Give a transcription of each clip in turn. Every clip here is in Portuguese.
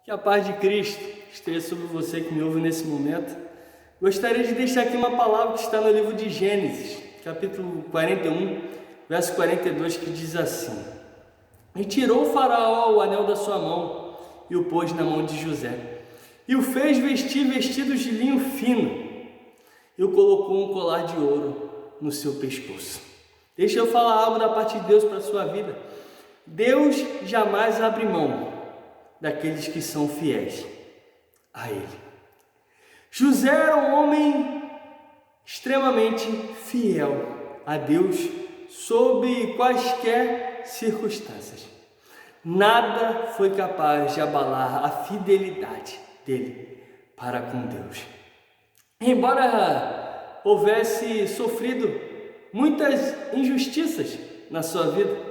Que a paz de Cristo esteja sobre você que me ouve nesse momento. Gostaria de deixar aqui uma palavra que está no livro de Gênesis, capítulo 41, verso 42, que diz assim: E tirou o faraó o anel da sua mão e o pôs na mão de José, e o fez vestir vestidos de linho fino, e o colocou um colar de ouro no seu pescoço. Deixa eu falar algo da parte de Deus para a sua vida. Deus jamais abre mão daqueles que são fiéis a Ele. José era um homem extremamente fiel a Deus sob quaisquer circunstâncias. Nada foi capaz de abalar a fidelidade dele para com Deus. Embora houvesse sofrido muitas injustiças na sua vida,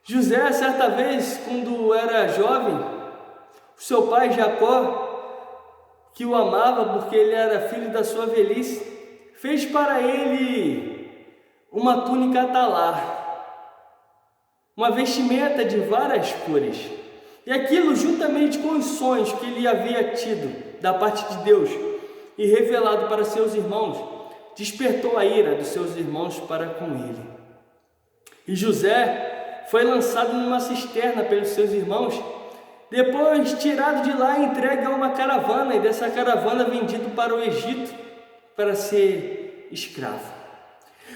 José, certa vez, quando era jovem, o seu pai Jacó, que o amava porque ele era filho da sua velhice, fez para ele uma túnica talar, uma vestimenta de várias cores. E aquilo, juntamente com os sonhos que ele havia tido da parte de Deus e revelado para seus irmãos, despertou a ira dos seus irmãos para com ele. E José foi lançado numa cisterna pelos seus irmãos, depois tirado de lá e entregue a uma caravana, e dessa caravana vendido para o Egito para ser escravo.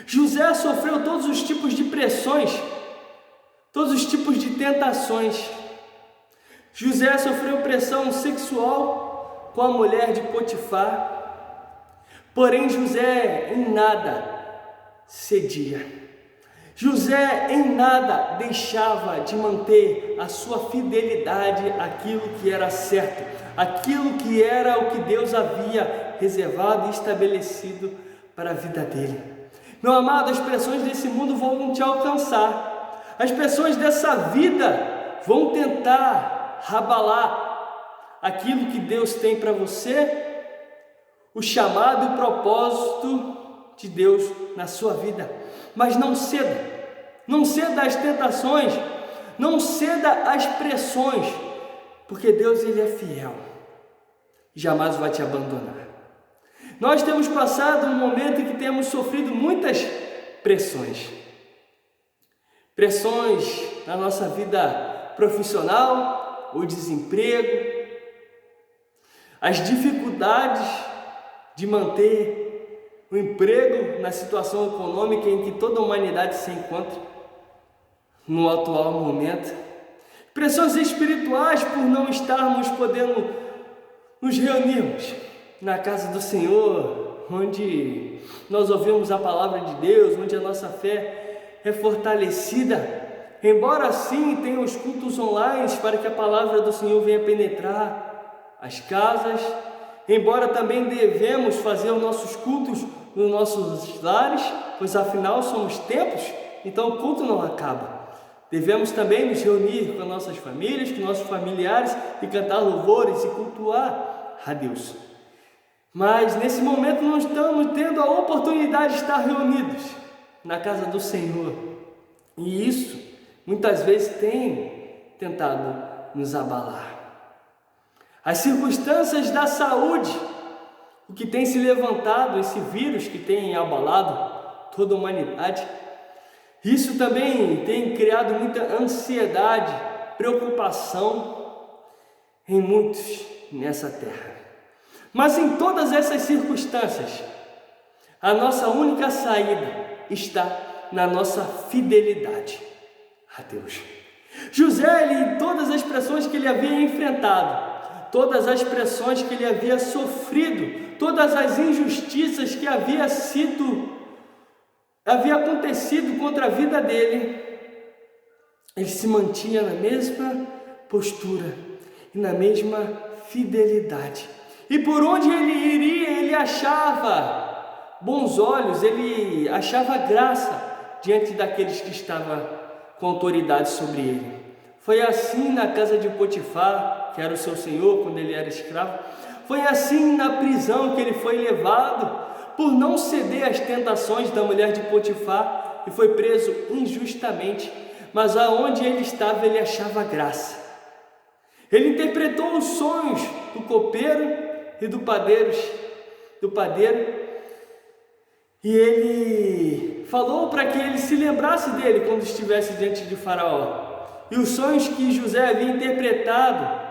José sofreu todos os tipos de pressões, todos os tipos de tentações. José sofreu pressão sexual com a mulher de Potifar, porém José em nada cedia. José em nada deixava de manter a sua fidelidade àquilo que era certo, aquilo que era o que Deus havia reservado e estabelecido para a vida dele. Meu amado, as pressões desse mundo vão te alcançar, as pressões dessa vida vão tentar abalar aquilo que Deus tem para você, o chamado e o propósito de Deus na sua vida. Mas não ceda às tentações, não ceda às pressões, porque Deus ele é fiel e jamais vai te abandonar. Nós temos passado um momento em que temos sofrido muitas pressões na nossa vida profissional, o desemprego, as dificuldades de manter o emprego na situação econômica em que toda a humanidade se encontra no atual momento, pressões espirituais por não estarmos podendo nos reunirmos na casa do Senhor, onde nós ouvimos a palavra de Deus, onde a nossa fé é fortalecida. Embora sim tenham os cultos online para que a palavra do Senhor venha penetrar as casas, embora também devemos fazer os nossos cultos nos nossos lares, pois afinal somos templos, então o culto não acaba. Devemos também nos reunir com nossas famílias, com nossos familiares e cantar louvores e cultuar a Deus. Mas nesse momento não estamos tendo a oportunidade de estar reunidos na casa do Senhor. E isso muitas vezes tem tentado nos abalar. As circunstâncias da saúde, o que tem se levantado, esse vírus que tem abalado toda a humanidade, isso também tem criado muita ansiedade, preocupação em muitos nessa terra. Mas em todas essas circunstâncias, a nossa única saída está na nossa fidelidade a Deus. José, em todas as pressões que ele havia enfrentado, todas as pressões que ele havia sofrido, todas as injustiças que havia acontecido contra a vida dele, ele se mantinha na mesma postura e na mesma fidelidade. E por onde ele iria, ele achava bons olhos, ele achava graça diante daqueles que estavam com autoridade sobre ele. Foi assim na casa de Potifar, que era o seu senhor quando ele era escravo. Foi assim na prisão que ele foi levado por não ceder às tentações da mulher de Potifar e foi preso injustamente. Mas aonde ele estava, ele achava graça. Ele interpretou os sonhos do copeiro e do padeiro, e ele falou para que ele se lembrasse dele quando estivesse diante de Faraó. E os sonhos que José havia interpretado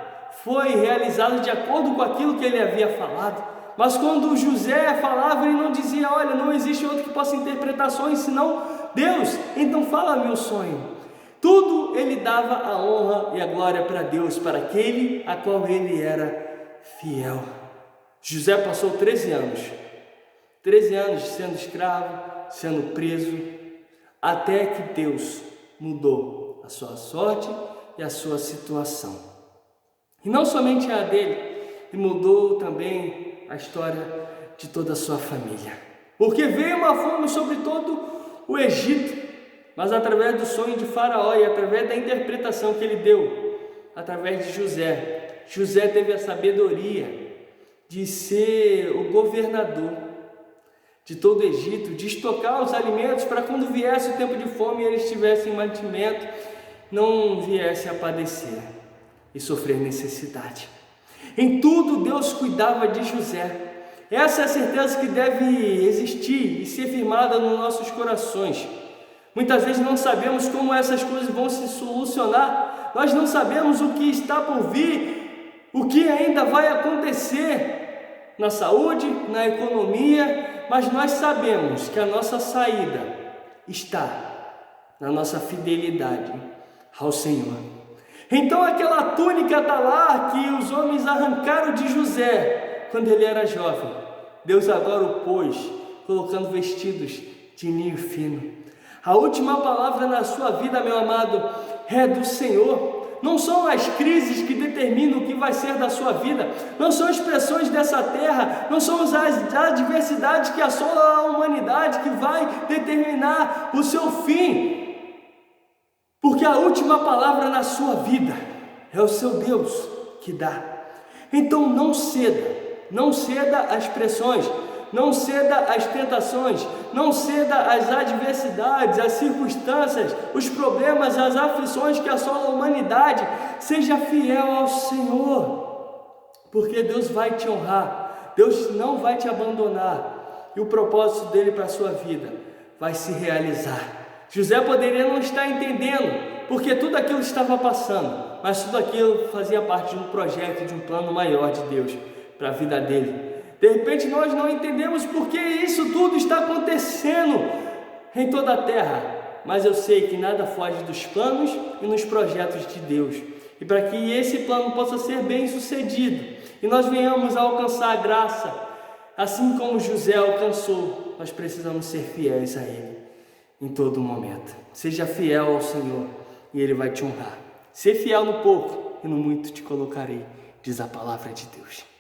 foi realizado de acordo com aquilo que ele havia falado. Mas quando José falava, ele não dizia: olha, não existe outro que possa interpretar sonhos senão Deus, então fala meu sonho. Tudo ele dava a honra e a glória para Deus, para aquele a qual ele era fiel. José passou 13 anos sendo escravo, sendo preso, até que Deus mudou a sua sorte e a sua situação. E não somente a dele, ele mudou também a história de toda a sua família. Porque veio uma fome sobre todo o Egito, mas através do sonho de Faraó e através da interpretação que ele deu, através de José teve a sabedoria de ser o governador de todo o Egito, de estocar os alimentos para quando viesse o tempo de fome e eles tivessem mantimento, não viesse a padecer e sofrer necessidade. Em tudo Deus cuidava de José. Essa é a certeza que deve existir e ser firmada nos nossos corações. Muitas vezes não sabemos como essas coisas vão se solucionar, nós não sabemos o que está por vir, o que ainda vai acontecer na saúde, na economia, mas nós sabemos que a nossa saída está na nossa fidelidade ao Senhor. Então aquela túnica está lá que os homens arrancaram de José quando ele era jovem, Deus agora o pôs, colocando vestidos de linho fino. A última palavra na sua vida, meu amado, é do Senhor. Não são as crises que determinam o que vai ser da sua vida, não são as pressões dessa terra, não são as adversidades que assolam a humanidade que vai determinar o seu fim, porque a última palavra na sua vida é o seu Deus que dá. Então não ceda às pressões, não ceda às tentações, não ceda às adversidades, às circunstâncias, os problemas, as aflições que assolam a humanidade. Seja fiel ao Senhor, porque Deus vai te honrar, Deus não vai te abandonar, e o propósito dele para a sua vida vai se realizar. José poderia não estar entendendo, porque tudo aquilo estava passando, mas tudo aquilo fazia parte de um projeto, de um plano maior de Deus para a vida dele. De repente nós não entendemos porque isso tudo está acontecendo em toda a terra, mas eu sei que nada foge dos planos e nos projetos de Deus. E para que esse plano possa ser bem sucedido e nós venhamos a alcançar a graça, assim como José alcançou, nós precisamos ser fiéis a Ele em todo momento. Seja fiel ao Senhor e Ele vai te honrar. Ser fiel no pouco e no muito te colocarei, diz a palavra de Deus.